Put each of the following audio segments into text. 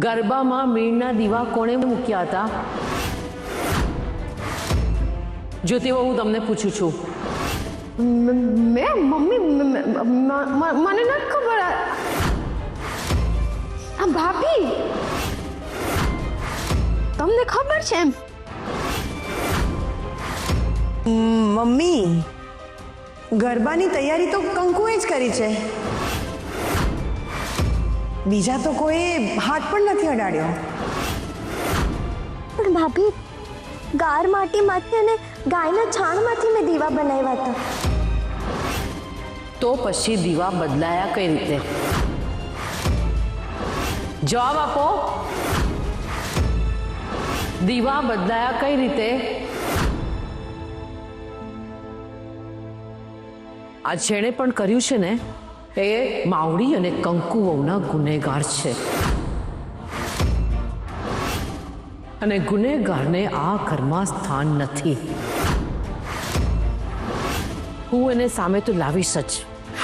ગરબામાં મીણના દીવા કોણે મૂક્યા હતા? જ્યોતિ, હું તમને પૂછું છું. મેં મમ્મી મને નથી ખબર. આ ભાભી તમને ખબર છે એમ? મમ્મી, ગરબાની તૈયારી તો કંકુએ જ કરી છે. બીજા તો કોઈ હાથ પણ નથી અડાડ્યો. પણ ભાભી, ગાર માટીમાંથી અને ગાયના છાણમાંથી મેં દીવા બનાવ્યા હતા. તો પછી દીવા બદલાયા કઈ રીતે? જવાબ આપો. દીવા બદલાયા કઈ રીતે? આ જેણે પણ કર્યું છે ને, એ માવડી અને કંકુ વહુના ગુનેગાર છે. અને ગુનેગારને આ ઘરમાં સ્થાન નથી. હું એને સામે તો લાવીશ જ,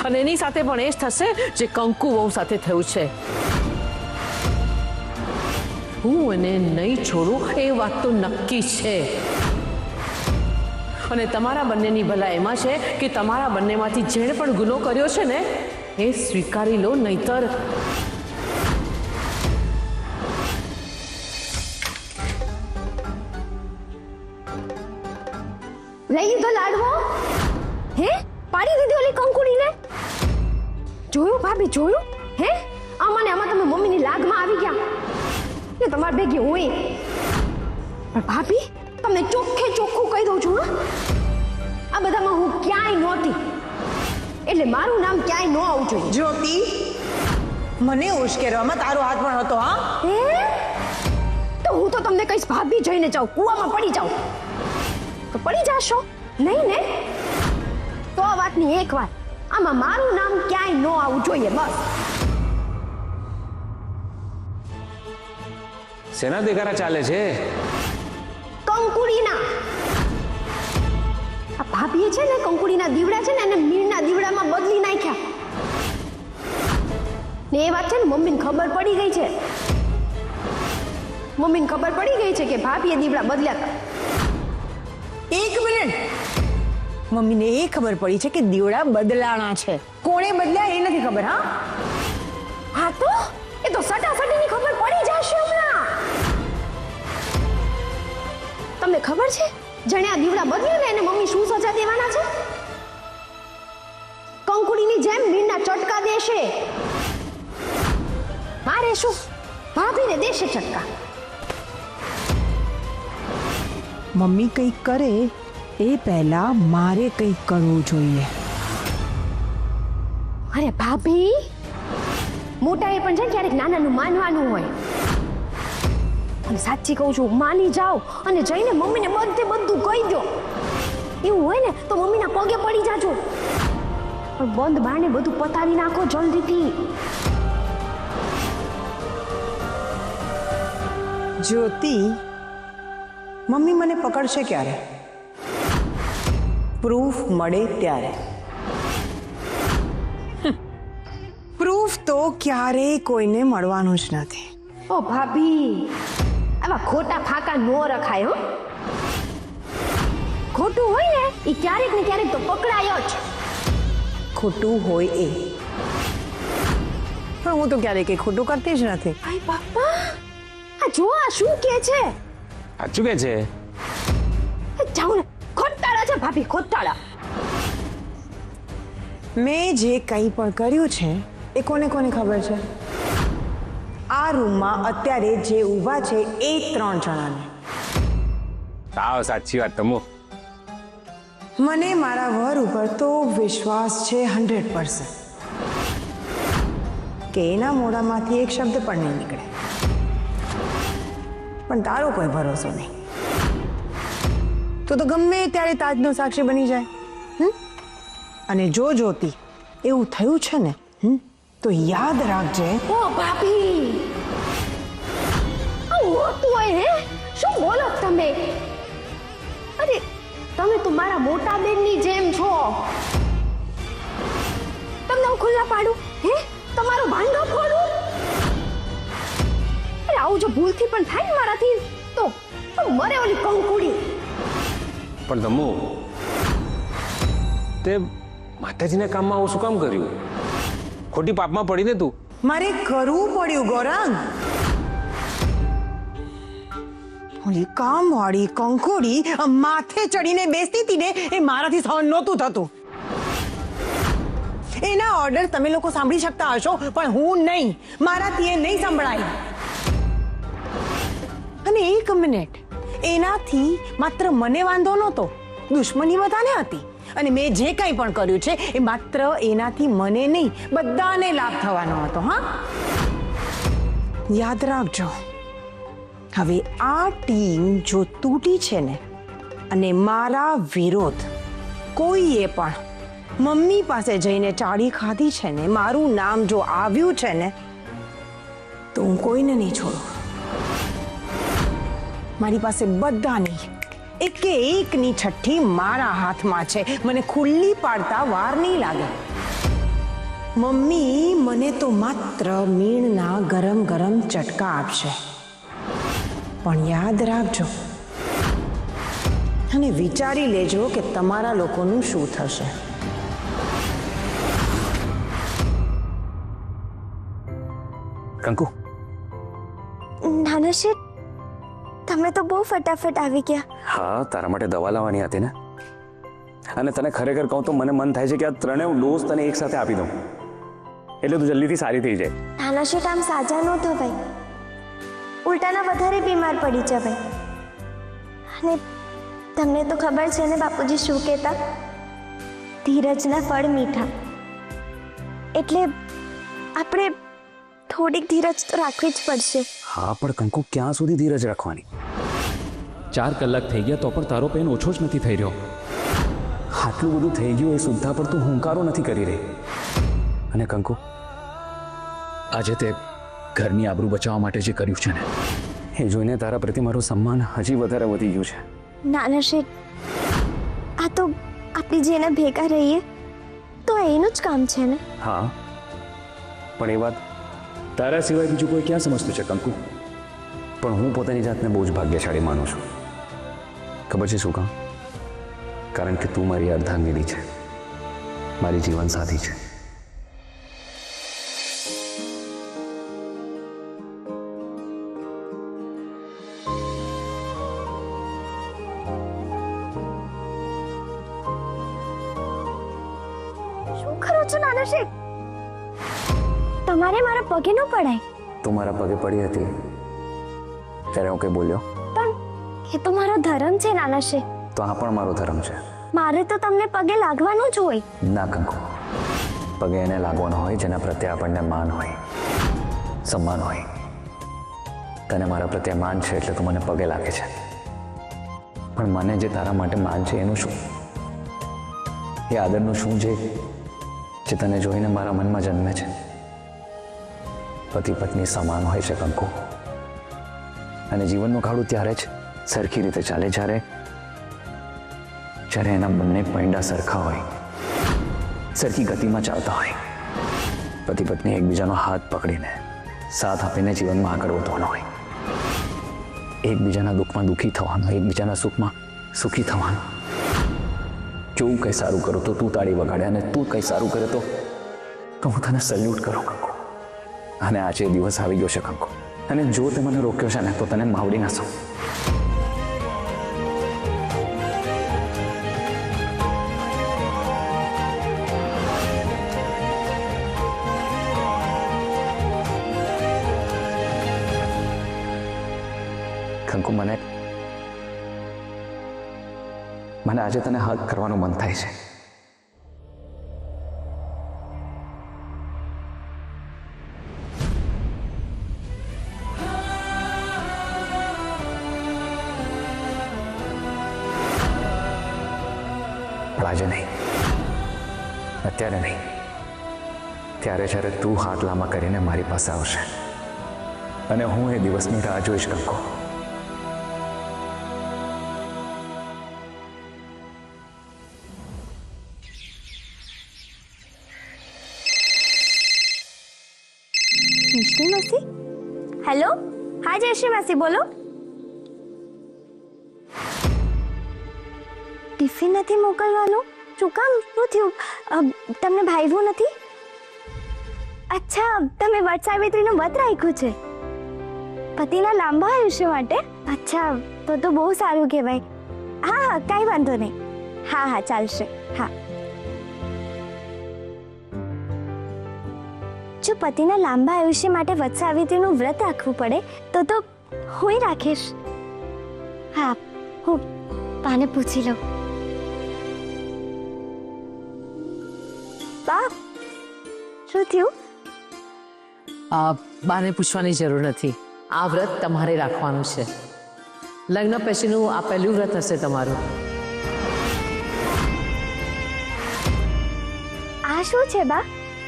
અને એની સાથે પણ એ જ થશે જે કંકુ વહુ સાથે થયું છે. હું એને નહીં છોડું એ વાત તો નક્કી છે. અને તમારા બંનેની ભલા એમાં છે કે તમારા બંનેમાંથી જેણે પણ ગુનો કર્યો છે ને, એ સ્વીકારી લો, નહીતર લઈ લીધો લાડવો? હે, પાડી દીધી ઓલી કંકુડીને? જોયું ભાભી, જોયું? હે, આમાં ને આમાં તમે મમ્મીની લાગમાં આવી ગયા કે તમારી ભેગી હોય. પણ ભાભી, તમને ચોખ્ખે ચોખ્ખું કહી દઉં છું, આ બધામાં હું ક્યાંય નહોતી, એટલે મારું નામ ક્યાંય ન આવવું જોઈએ. જ્યોતિ, મને ઉશ્કેરવામાં તારો હાથ પણ હતો. હા, હે, તો હું તો તમને કહીશ ભાભી, જઈને જાઓ, કૂવામાં પડી જાઓ. તો પડી જાશો નહીં ને? તો આ વાતની એક વાત, આમાં મારું નામ ક્યાંય ન આવવું જોઈએ, બસ. સેના દેખારા ચાલે છે? કંકુડીના. આ ભાભીએ છે ને કંકુડીના દીવડા છે ને એને મીણના દીવડામાં બદલી નાખ્યા. ને એ વાત છે ને મમ્મીને ખબર પડી ગઈ છે. મમ્મીને ખબર પડી ગઈ છે કે ભાભીએ દીવડા બદલ્યા હતા. એક મિનિટ, મમ્મીને એ ખબર પડી છે કે દીવડા બદલાણા છે. કોણે બદલ્યા એ નથી ખબર. હા, હા, તો એ તો સટાસટીની ખબર પડી જશે હમણાં. તમને ખબર છે જેણે આ દીવડા બદલ્યા ને એને મમ્મી શું સજા દેવાના છે? કંકુડીની જેમ મીણના ચટકા દેશે. મારે શું, ભાભીને દેશે ચટકા. મમ્મી કંઈક કરે એ પહેલા મારે કંઈક કરવું જોઈએ. અરે ભાભી, મોટા એ પણ છે ને ક્યારેક નાનાનું માનવાનું હોય. અને સાચી કહું છું, માની જાઓ અને જઈને મમ્મીને બધું કહી દો. એવું હોય ને તો મમ્મીના પગે પડી જાજો. પણ બંધ બારણે બધું પતાવી નાખો જલ્દીથી. જ્યોતિ, મમ્મી મને પકડશે ક્યારે? પ્રૂફ મળે ત્યારે. પ્રૂફ તો ક્યારેય કોઈને મળવાનું જ નથી. ઓ ભાભી, આવા ખોટા ફાકા નો રખાય. હો, ખોટું હોય ને એ ક્યારેક ને ક્યારેક તો પકડાય જ. ખોટું હોય એ, પણ હું તો ક્યારેય કંઈ ખોટું કરતી જ નથી. આય બાપા, આ જો આ શું કે છે? સાચું કે છે? જાઓ ને, ખોટાળા છે ભાભી, ખોટાળા. મેં જે કંઈ પણ કર્યું છે એ કોને કોને ખબર છે? આ રૂમમાં અત્યારે જે ઊભા છે એ 3 જણાને. સાવ સાચી વાત. તમો મને મારા વર ઉપર તો વિશ્વાસ છે 100% કે એના મોઢામાંથી એક શબ્દ પણ નહીં નીકળે. પણ તારો કોઈ ભરોસો નહીં. તો ગમે ત્યારે તાજનો સાક્ષી બની જાય. અને જો જ્યોતિ એવું થયું છે ને, તો યાદ રાખજે. ઓ ભાભી, આવું હોતું હોય હે? શું બોલો તમે? અરે તમે તો મારા મોટા બેનની જેમ છો. તમને હું ખુલ્લા પાડું? હે, તમારું ભાંડો ફોડું? અરે આવું જો ભૂલથી પણ થાય ને મારાથી તો મરે ઓલી કંકુડી. પણ તમુ તે માતાજીના કામમાં આવું શું કામ કર્યું? ખોટી પાપમાં પડીને તું. મારે કરવું પડ્યું ગૌરાંગ. ઓલી કામવાળી કંકોડી માથે ચડીને બેસતી હતી ને એ મારાથી સહન નહોતું થતું. એના ઓર્ડર તમે લોકો સાંભળી શકતા હશો પણ હું નહીં. મારાથી એ નહીં સંભળાય. અને એક મિનિટ, એનાથી માત્ર મને વાંધો નહોતો, દુશ્મની બધાને હતી. અને મેં જે કંઈ પણ કર્યું છે એ માત્ર એનાથી મને નહીં બધાને લાભ થવાનો હતો. હા, યાદ રાખજો. હવે આ ટીમ જો તૂટી છે ને અને મારા વિરોધ કોઈએ પણ મમ્મી પાસે જઈને ચાળી ખાધી છે ને, મારું નામ જો આવ્યું છે ને, તો હું કોઈને નહીં છોડું. મારી પાસે બધાની એકે એકની છઠ્ઠી મારા હાથમાં છે. મને ખુલ્લી પાડતા વાર નહીં લાગે. મમ્મી મને તો માત્ર મીણના ગરમ ગરમ ચટકા આપશે. પણ યાદ રાખજો અને વિચારી લેજો કે તમારા લોકોનું શું થશે. કંકુ, નાના શેઠ, તમે તો બહુ ફટાફટ આવી ગયા. હા, તારા માટે દવા લાવવાની હતી ને. અને તને ખરેખર કહું તો મને મન થાય છે કે આ ત્રણેય ડોઝ તને એક સાથે આપી દઉં એટલે તું જલ્દીથી સારી થઈ જાય. નાના શેઠ, આમ સાજા ન થવાય. ઉલટાના વધારે બીમાર પડી જવાય. અને તમને તો ખબર છે ને બાપુજી શું કહેતા, ધીરજના ફળ મીઠા. એટલે આપણે થોડીક ધીરજ તો રાખવી જ પડશે. હા, પણ કંકુ ક્યાં સુધી ધીરજ રાખવાની? 4 કલાક થઈ ગયા તો પણ તારો પેન ઓછો જ નથી થઈ રહ્યો. આટલું બધું થઈ ગયું એ સુદ્ધા પર તું હુંકારો નથી કરી રહી. અને કંકુ, આજે તે ઘરની આબરૂ બચાવવા માટે જે કર્યું છે ને, એ જોઈને તારા પ્રત્યે મારું સન્માન હજી વધારે વધી ગયું છે. નાના શેઠ, આ તો આપણે જેને ભેગા રહીએ તો એનું જ કામ છે ને. હા, પણ એ વાત તારા સિવાય બીજું કોઈ ક્યાં સમજતું છે કંકુ? પણ હું પોતાની જાતને બહુ જ ભાગ્યશાળી માનું છું. ખબર છે શું કામ? કારણ કે તું મારી અર્ધાંગીની છે, મારી જીવનસાથી છે. શું કરો છો નાના શેઠ? તમારે મારા પગે ન પડાય. તું મારા પગે પડી હતી ત્યારે હું કંઈ બોલ્યો? પણ એ તો મારો ધર્મ છે નાના શેઠ. તો આ પણ મારો ધર્મ છે. મારે તો તમને પગે લાગવાનું જ હોય. ના કંકુ, પગે એને લાગવાનો હોય જેના પ્રત્યે આપણને માન હોય, સન્માન હોય. તને મારા પ્રત્યે માન છે એટલે તું મને પગે લાગે છે. પણ મને જે તારા માટે માન છે એનું શું? એ આદરનું શું જે તને જોઈને મારા મનમાં જન્મે છે? પતિ પત્ની સમાન હોય છે કંકુ. અને જીવનનું ખાડું ત્યારે જ સરખી રીતે ચાલે જ્યારે એના બંને પૈંડા સરખા હોય, સરખી ગતિમાં ચાલતા હોય. પતિ પત્ની એકબીજાનો હાથ પકડીને સાથ આપીને જીવનમાં આગળ વધવાનો હોય. એકબીજાના દુઃખમાં દુઃખી થવાનું, એકબીજાના સુખમાં સુખી થવાનું. જો હું કંઈ સારું કરું તો તું તાળી વગાડે અને તું કંઈ સારું કરે તો હું તને સલ્યુટ કરું કંકુ. અને આજે દિવસ આવી ગયો છે કંકુ. અને જો તે મને રોક્યો છે ને તો તને માવડી નાખું. કંકુ, મને આજે તને હગ કરવાનું મન થાય છે. પણ આજે નહીં, અત્યારે નહીં. ત્યારે જ્યારે તું હાથ લાંબા કરીને મારી પાસે આવશે અને હું એ દિવસની રાહ જોઈશ કંકુ. મિષ્ટી માસી, હેલો. હા જયશ્રી માસી બોલો. ટિફિન નથી મોકલવાનું? શું કામ? શું થયું? તમને ભાવ્યું નથી? અચ્છા, તમે વટ સાવિત્રીનું વ્રત રાખ્યું છે પતિના લાંબા આયુષ્ય માટે? અચ્છા, તો બહુ સારું કહેવાય. હા હા, કાંઈ વાંધો નહીં. હા હા, ચાલશે. હા, જો પતિના લાંબા આયુષ્ય માટે વટ સાવિત્રીનું વ્રત રાખવું પડે તો હું રાખીશ. હા, હું પાને પૂછી લઉં. બા, શું થયું? બાને પૂછવાની જરૂર નથી. આ વ્રત તમારે રાખવાનું છે. લગ્ન પછીનું આ પહેલું વ્રત હશે તમારું. આ શું છે બા?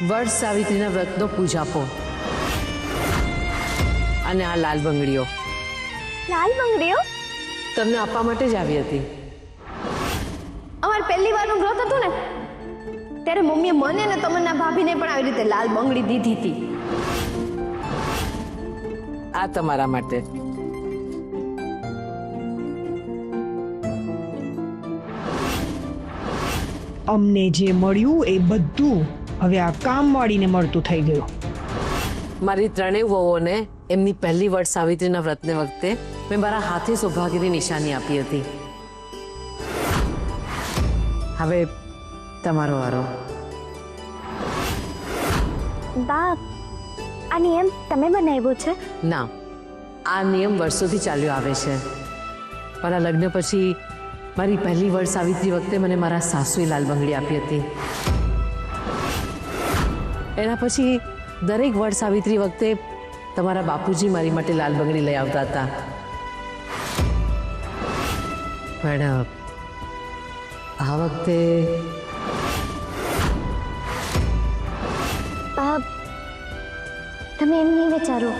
વટ સાવિત્રીના વ્રતનો પૂજાપો અને આ લાલ બંગડીઓ લાલ બંગડીઓ તમને આપવા માટે જ આવી હતી. અમાર પહેલી વારનું વ્રત હતું ને ત્યારે મમ્મીએ મને ને તમન્ના ભાભીને પણ આવી રીતે લાલ બંગડી દીધી હતી. આ તમારા માટે. અમને જે મળ્યું એ બધું હવે આ કામ વાળીને મળતું થઈ ગયું. મારી ત્રણેય વહુઓને એમની પહેલી વટ સાવિત્રીના વ્રતને વખતે મેં મારા હાથે સૌભાગ્યની નિશાની આપી હતી. હવે તમારો વારો. બા, આ નિયમ તમે બનાવ્યો છે? ના, આ નિયમ વર્ષોથી ચાલ્યો આવે છે. મારા લગ્ન પછી મારી પહેલી વટ સાવિત્રી વખતે મને મારા સાસુએ લાલ બંગડી આપી હતી. એના પછી દરેક વટ સાવિત્રી વખતે તમારા બાપુજી મારી માટે લાલ બંગડી લઈ આવતા હતા. પણ આ વખતે બા, તમે એમ નહીં વિચારો.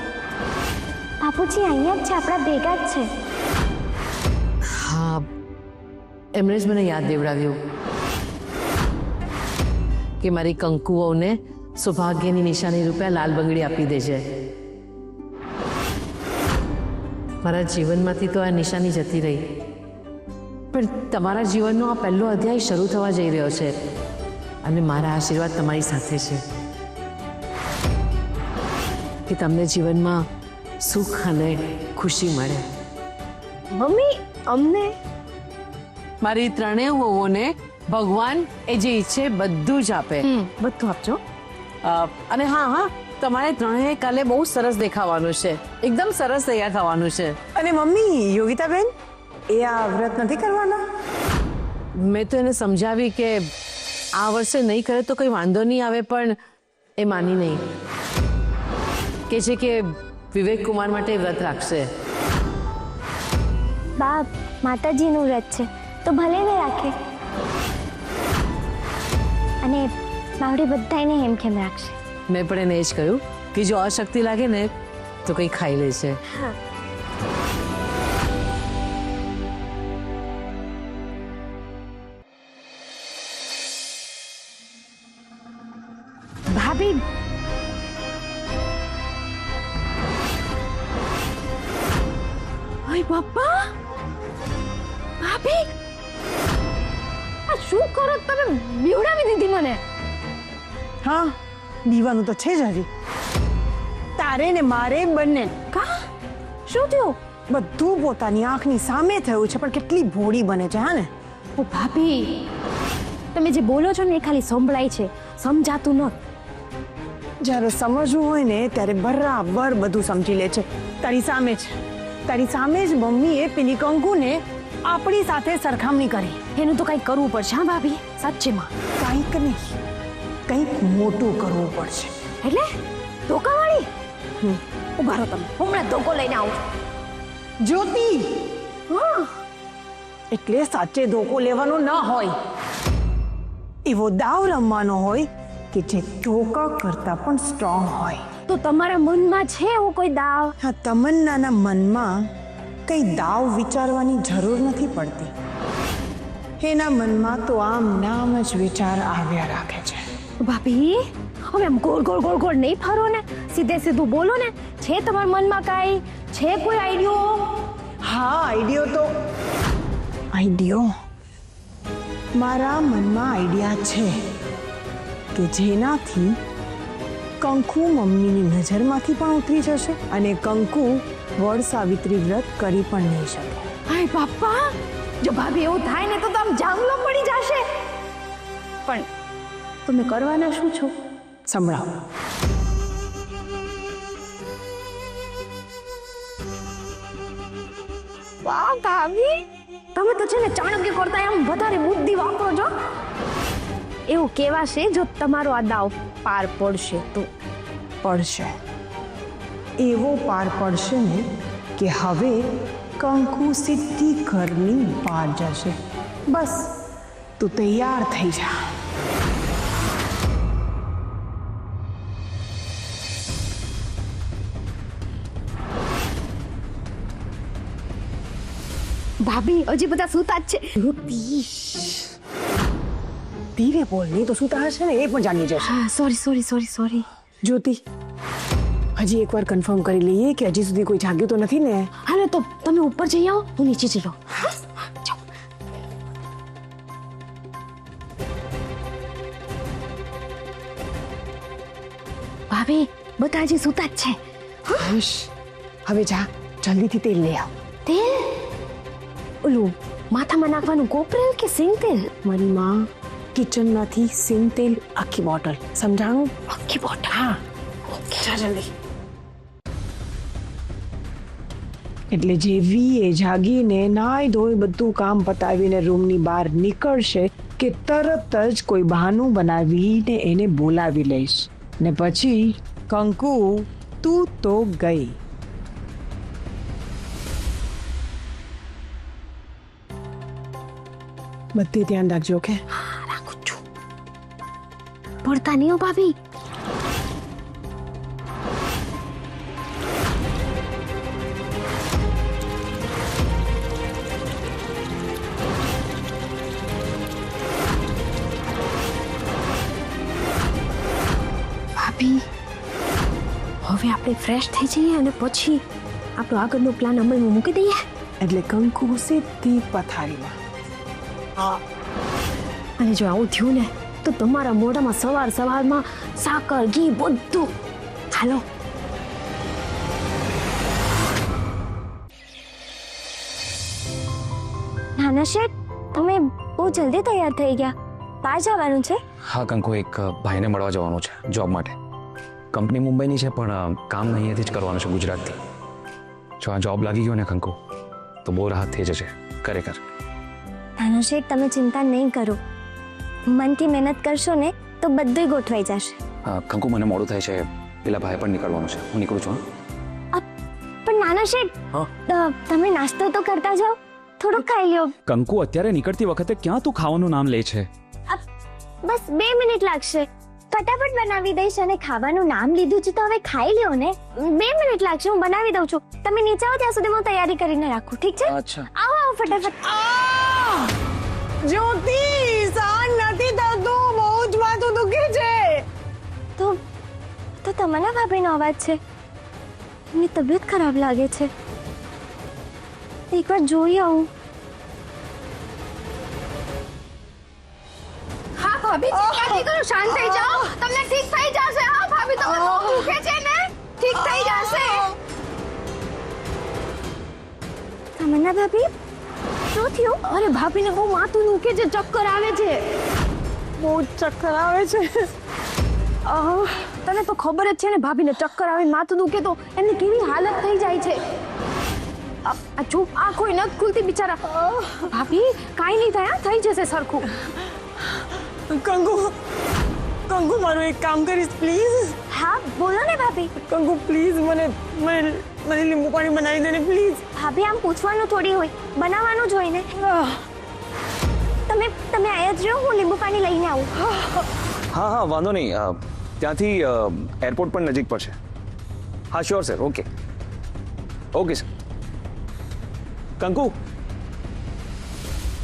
બાપુજી અહીંયા જ છે, આપણા ભેગા જ છે. હા, એમણે જ મને યાદ દેવડાવ્યું કે મારી કંકુઓને સૌભાગ્યની નિશાની રૂપે લાલ બંગડી આપી દેજે. મારા જીવનમાંથી તો આ નિશાની જતી રહી, પણ તમારા જીવનનો આ પહેલો અધ્યાય શરૂ થવા જઈ રહ્યો છે અને મારા આશીર્વાદ તમારી સાથે છે કે તમને જીવનમાં સુખ અને ખુશી મળે. મમ્મી અમને મારી ત્રણેય વહુઓને ભગવાન એ જે ઈચ્છે બધું જ આપે. બધું આપજો. અને હા હા, તમારે ત્રણેય કાલે બહુ સરસ દેખાવાનું છે. એકદમ સરસ તૈયાર થવાનું છે. અને મમ્મી, યોગિતાબેન એ આ વ્રત નથી કરવાના? મેં તો એને સમજાવી કે આ વર્ષે નહીં કરે તો કોઈ વાંધો નહીં આવે, પણ એ માની નહીં. કે છે કે વિવેક કુમાર માટે વ્રત રાખશે. બા, માતાજીનું વ્રત છે તો ભલે ને રાખે. અને બાવડી બધાને હેમખેમ રાખશે. મેં પણ એને એ જ કહ્યું કે જો અશક્તિ લાગે ને તો કંઈ ખાઈ લે છે. ભાભી ઓય બાપા, ભાભી આ શું કરો તમે? બીવડાવી દીધી મને. હા, દીવાનું તો છે જ હજી. તારે ને મારે બંને. કા શું થયું? બધું પોતાની આંખની સામે થયું છે, પણ કેટલી ભોળી બને છે. હા ને? ઓ ભાભી, તમે જે બોલો છો ને એ ખાલી સંભળાય છે, સમજાતું ન. જ્યારે સમજવું હોય ને ત્યારે બરાબર બધું સમજી લે છે. તારી સામે જ મમ્મીએ પેલી કંકુને આપણી સાથે સરખામણી કરી. એનું તો કંઈક કરવું પડશે. હા ભાભી, સાચેમાં કંઈક નહીં, કંઈક મોટું કરવું પડશે. એટલે ધોકાવાળી? ઉભા રહો તમે, હમણાં ધોકો લઈને આવું. જ્યોતિ, એટલે સાચે ધોકો લેવાનો ન હોય, એવો દાવ રમવાનો હોય કે જે ધોકા કરતા પણ સ્ટ્રોંગ હોય. તો તમારા મનમાં છે એવો કોઈ દાવ? હા, તમન્નાના મનમાં કઈ દાવ વિચારવાની જરૂર નથી પડતી. એના મનમાં તો આમ નામ જ વિચાર આવ્યા રાખે છે. ભાભી, હવે આમ ગોળ ગોળ ગોળ ગોળ નહીં ફરો ને, સીધે સીધું બોલો ને. છે તમારા મનમાં કાંઈ છે કોઈ આઈડિયો? હા, આઈડિયો મારા મનમાં આઈડિયા છે કે જેનાથી કંકુ મમ્મીની નજરમાંથી પણ ઉતરી જશે અને કંકુ વડ સાવિત્રી વ્રત કરી પણ નહીં શકે. હાય બાપા, જો ભાભી એવું થાય ને તો આમ જામલો પડી જશે. પણ તમે કરવાના શું છો? સંભળાવો. વાહ ભાભી, તમે તો છે ને ચાણક્ય કરતા એમ વધારે બુદ્ધિ વાપરો છો. એવું કહેવાશે જો તમારો આ દાવ પાર પડશે તો. પડશે, એવો પાર પડશે ને કે હવે કંકુ સીધી ઘરની બહાર જશે. બસ તું તૈયાર થઈ જા. ભાભી હજી બધા સૂતા જ છે. ધીરે બોલ, નહીં તો સુતા હશે ને એ પણ જાણી જશે. હા, સોરી. જ્યોતિ, હજી એકવાર કન્ફર્મ કરી લઈએ કે હજી સુધી કોઈ જાગ્યું તો નથી ને. હાલો તો તમે ઉપર જઈ આવો, હું નીચે જઈ લઉં. ભાભી બધા હજી સૂતા જ છે. હશ, હવે જા, જલ્દીથી તેલ લઈ આવ. તેલ? ઓલું માથામાં નાખવાનું કોપરેલ કે સિંગ તેલ? મારી માં કિચનમાંથી સિંગ તેલ આખી બોટલ. સમજાણું? આખી બોટલ? હા. જા જલ્દી. એટલે જેવી એ જાગીને નાઈ ધોઈ બધું કામ પતાવીને રૂમની બહાર નીકળશે કે તરત જ કોઈ બહાનું બનાવીને એને બોલાવી લઈશ ને પછી કંકુ તું તો ગઈ. બધે ધ્યાન રાખજો કે. રાખું છું. પડતા નહીં હો ભાભી. ભાભી હવે આપણે ફ્રેશ થઈ જઈએ અને પછી આપણો આગળનો પ્લાન અમલમાં મૂકી દઈએ. એટલે કંકુ સીધી પથારીમાં. અને જો આવું થયું ને તો તમારા મોઢામાં સવારમાં સાકર ઘી બધું. હાલો. નાના શેઠ, તમે બહુ જલ્દી તૈયાર થઈ ગયા. બહાર જવાનું છે? હા કંકુ, એક ભાઈને મળવા જવાનું છે જોબ માટે. કંપની મુંબઈની છે પણ કામ અહીંયાથી જ કરવાનું છે, ગુજરાતથી. જો આ જોબ લાગી ગયો ને કંકુ તો બહુ રાહત થઈ જશે ખરેખર. નાના શેઠ, તમે ચિંતા નહીં કરો. મનથી મહેનત કરશો ને તો બધું ગોઠવાઈ જશે. કંકુ મને મોડું થાય છે, પેલા ભાઈ પણ નીકળવાનું છે, હું નીકળું છું. પણ નાના શેઠ, તમે નાસ્તો તો કરતા જાઓ, થોડુંક ખાઈ લ્યો. કંકુ, અત્યારે નીકળતી વખતે ક્યાં તું ખાવાનું નામ લે છે? બસ 2 મિનિટ લાગશે, ફટાફટ બનાવી દઈશ. અને ખાવાનું નામ લીધું છે તો હવે ખાઈ લ્યો ને. 2 મિનિટ લાગશે, હું બનાવી દઉં છું. તમે નીચે આવો ત્યાં સુધી હું તૈયારી કરીને રાખું, ઠીક છે? અચ્છા. આવો ફટાફટ. જ્યોતિ, સહન નથી થતું, બહુ જ માથું દુખે છે. તો તમારા ભાભીનો અવાજ છે. એમની તબિયત ખરાબ લાગે છે. એકવાર જોઈ આવું. હા ભાભી, ચિંતા નહીં કરો, શાંત થઈ જાઓ. તમને ઠીક થઈ જશે. હા ભાભી, તમને બહુ દુખે છે ને? ઠીક થઈ જશે. તમન્ના ભાભી, શું થયું? અરે ભાભીને બહુ માથું દુખે છે, ચક્કર આવે છે. બહુ જ ચક્કર આવે છે. તને તો ખબર જ છે ને, ભાભીને ચક્કર આવે, માથું દુખે તો એમની કેવી હાલત થઈ જાય છે. આ ચૂપ, આંખો નથી ખુલતી બિચારા. ભાભી કાંઈ નહીં થાય, થઈ જશે સરખું. કંકુ, મારું એક કામ કરીશ પ્લીઝ? હા બોલો ને ભાભી. કંકુ પ્લીઝ, મને લીંબુ પાણી બનાવી દે ને પ્લીઝ. ભાભી, આમ પૂછવાનું થોડી હોય, બનાવવાનું જ હોય ને. તમે આયા જ રહો, હું લીંબુ પાણી લઈને આવું. હા વાંધો નહીં, ત્યાંથી એરપોર્ટ પણ નજીક પડશે. હા શ્યોર સર, ઓકે સર. કંકુ,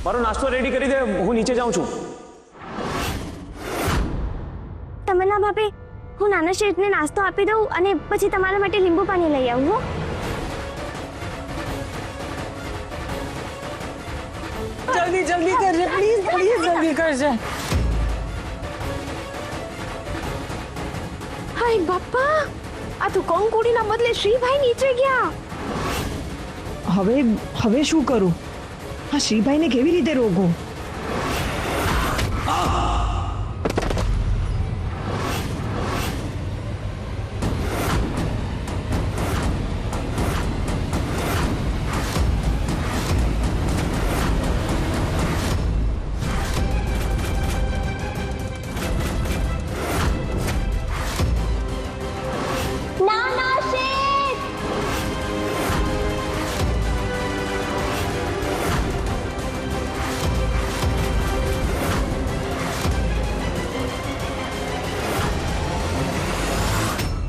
મારો નાસ્તો રેડી કરી દે, હું નીચે જાઉં છું. તમન્ના ભાભી, હું નાના શેઠને નાસ્તો આપી દઉં અને પછી તમારા માટે લીંબુ પાણી લઈ આવું. જલ્દી જલ્દી કરજે પ્લીઝ પ્લીઝ જલ્દી કરજે. હાય બાપા, આ તો કંકુડીના બદલે શ્રીભાઈ નીચે ગયા. હવે શું કરું? હા, શ્રીભાઈને કેવી રીતે રોકું?